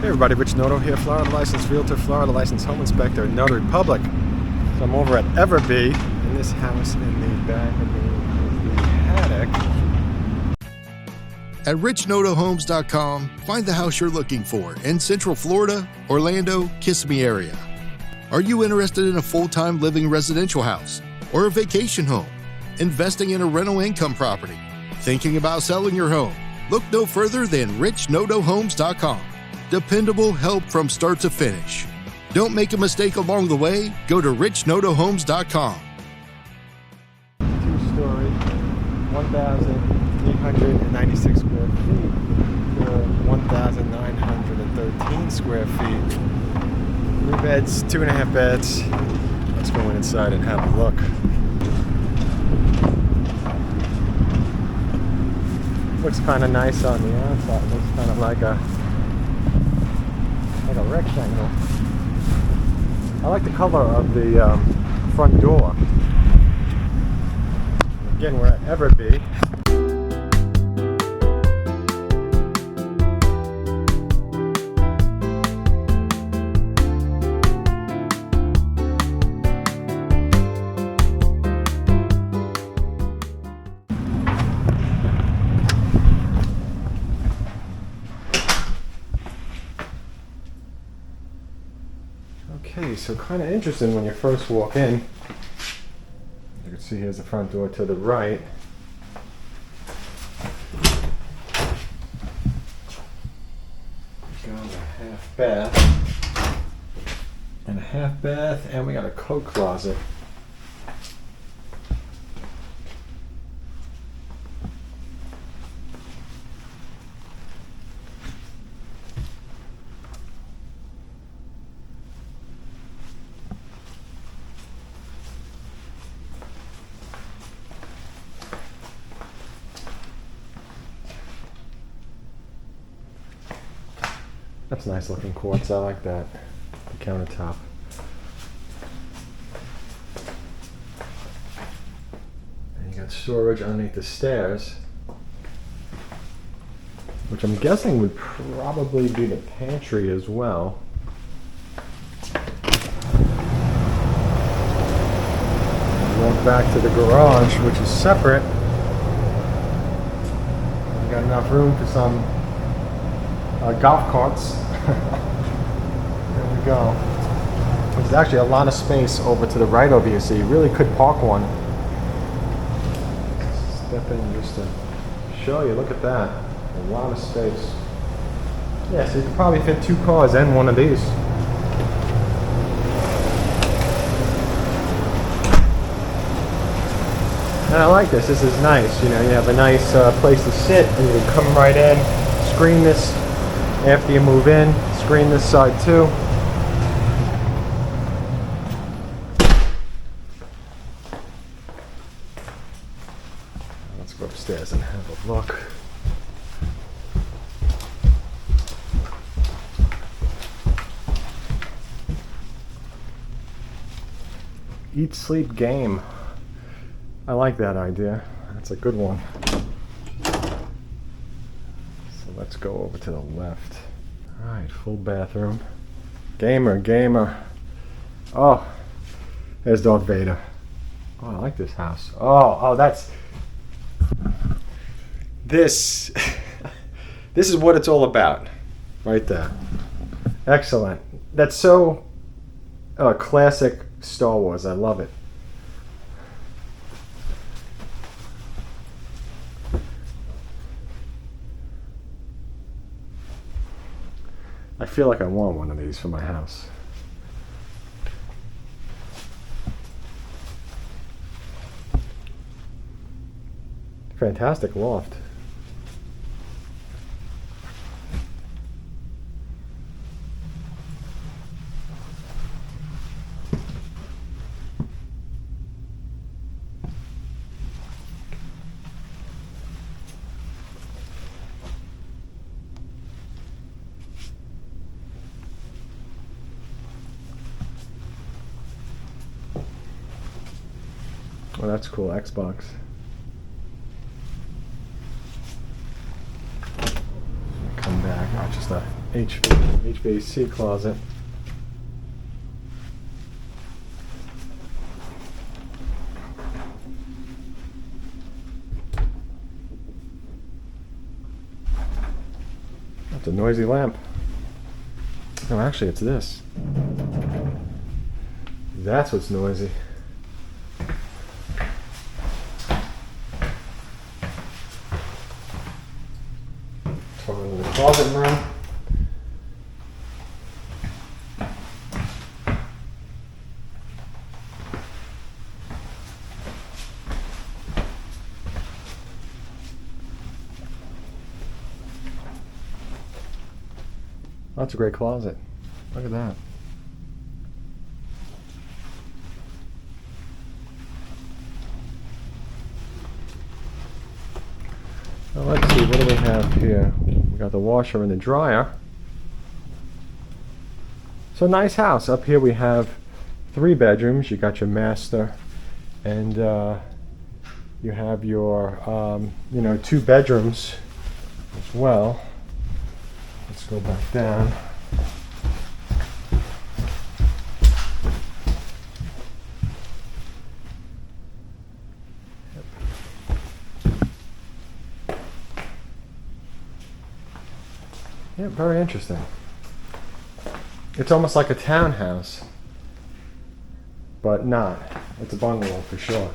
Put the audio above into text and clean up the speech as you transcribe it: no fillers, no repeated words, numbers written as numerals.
Hey everybody, Rich Noto here, Florida licensed realtor, Florida licensed home inspector, Notary Public. So I'm over at Everbe, in this house in the back of the Haddock. At richnotohomes.com, find the house you're looking for in Central Florida, Orlando, Kissimmee area. Are you interested in a full-time living residential house or a vacation home? Investing in a rental income property? Thinking about selling your home? Look no further than richnotohomes.com. Dependable help from start to finish. Don't make a mistake along the way. Go to richnotohomes.com. Two-story, 1,896 square feet for 1,913 square feet. 3 beds, 2.5 beds. Let's go inside and have a look. Looks kind of nice on the outside. Looks kind of like a rectangle. I like the color of the front door. Again, we're at Everbe. Okay, so kind of interesting when you first walk in. You can see here's the front door to the right. Got a half bath. And a half bath, and we got a coat closet. That's nice looking quartz. I like that. The countertop. And you got storage underneath the stairs, which I'm guessing would probably be the pantry as well. Walk back to the garage, which is separate. We got enough room for some golf carts. There we go. There's actually a lot of space over to the right over here, so you really could park one. Step in just to show you. Look at that. A lot of space. Yeah, so you could probably fit 2 cars in one of these. And I like this. This is nice. You know, you have a nice place to sit, and you can come right in, screen this after you move in, screen this side too. Let's go upstairs and have a look. Eat, sleep, game. I like that idea. That's a good one. Let's go over to the left. Alright, full bathroom. Gamer. Oh, there's Darth Vader. Oh, I like this house. Oh, that's... This is what it's all about. Right there. Excellent. That's so classic Star Wars. I love it. I feel like I want one of these for my house. Fantastic loft. Oh, that's cool. Xbox. Come back. Oh, just a HVAC closet. That's a noisy lamp. No, actually, it's this. That's what's noisy. Over to the closet room. That's a great closet. Look at that. Now let's see, what do we have here? We got the washer and the dryer. So nice house. Up here we have 3 bedrooms. You got your master, and you have your 2 bedrooms as well. Let's go back down. Yeah, very interesting. It's almost like a townhouse, but not. It's a bungalow for sure.